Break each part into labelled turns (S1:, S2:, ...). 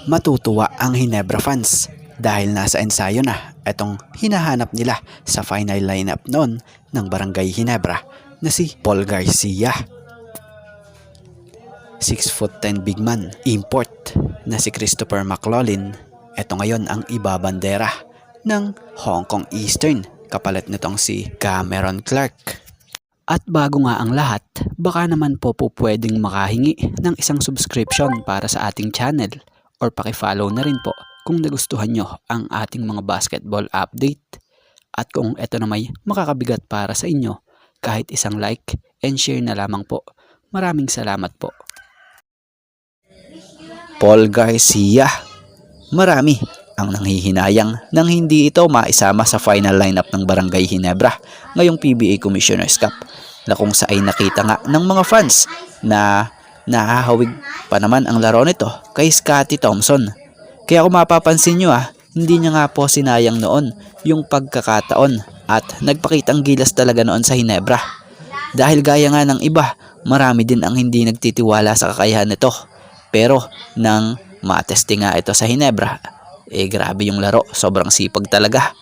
S1: Matutuwa ang Ginebra fans dahil nasa ensayo na itong hinahanap nila sa final lineup noon ng Barangay Ginebra na si Paul Garcia. 6'10" big man import na si Christopher McLaughlin. Ito ngayon ang ibabandera ng Hong Kong Eastern kapalit nitong si Cameron Clark. At bago nga ang lahat, baka naman po pwedeng makahingi ng isang subscription para sa ating channel or paki-follow na rin po kung nagustuhan nyo ang ating mga basketball update. At kung ito na may makakabigat para sa inyo, kahit isang like and share na lamang po. Maraming salamat po. Paul Garcia. Marami ang nanghihinayang nang hindi ito maisama sa final lineup ng Barangay Ginebra ngayong PBA Commissioner's Cup, na kung saan nakita nga ng mga fans na nahahawig pa naman ang laro nito kay Scottie Thompson. Kaya kung mapapansin nyo hindi niya nga po sinayang noon yung pagkakataon at nagpakitang gilas talaga noon sa Ginebra. Dahil gaya nga ng iba, marami din ang hindi nagtitiwala sa kakayahan nito. Pero nang matesting nga ito sa Ginebra, grabe yung laro, sobrang sipag talaga.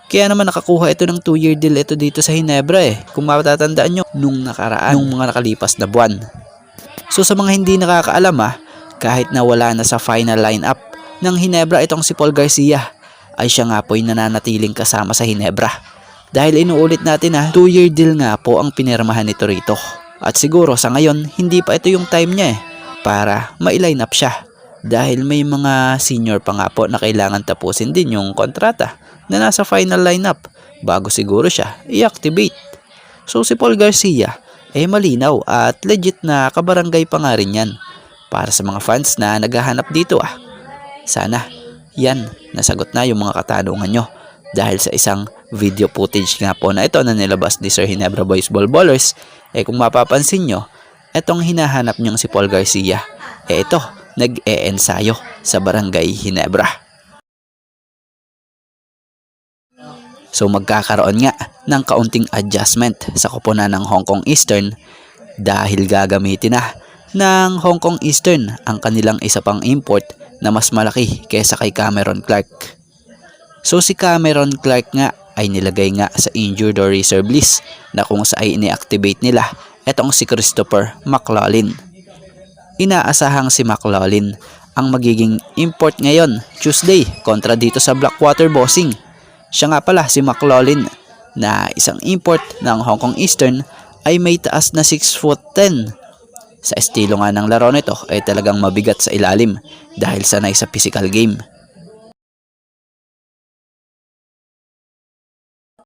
S1: Kaya naman nakakuha ito ng 2-year deal ito dito sa Ginebra kung matatandaan nyo nung nakaraan, nung mga nakalipas na buwan. So sa mga hindi nakakaalam kahit na wala na sa final lineup ng Ginebra itong si Paul Garcia, ay siya nga po'y nananatiling kasama sa Ginebra. Dahil inuulit natin 2-year deal nga po ang pinirmahan nito rito. At siguro sa ngayon hindi pa ito yung time niya para ma-line up siya. Dahil may mga senior pa nga po na kailangan tapusin din yung kontrata na nasa final lineup bago siguro siya i-activate. So si Paul Garcia malinaw at legit na kabarangay pa nga rin yan para sa mga fans na naghahanap dito. Sana yan nasagot na yung mga katanungan nyo dahil sa isang video footage nga po na ito na nilabas ni Sir Ginebra Boys Ball Ballers. Kung mapapansin nyo, etong hinahanap nyong si Paul Garcia ito nag-e-ensayo sa Barangay Ginebra. So magkakaroon nga ng kaunting adjustment sa koponan ng Hong Kong Eastern dahil gagamitin na ng Hong Kong Eastern ang kanilang isa pang import na mas malaki kaysa kay Cameron Clark. So si Cameron Clark nga ay nilagay nga sa injured or reserve list na kung saan ini-activate nila etong si Christopher McLaughlin. Inaasahang si McLaughlin ang magiging import ngayon Tuesday kontra dito sa Blackwater Bossing. Siya nga pala si McLaughlin na isang import ng Hong Kong Eastern ay may taas na 6'10". Sa estilo nga ng laro nito ay talagang mabigat sa ilalim dahil sanay sa physical game.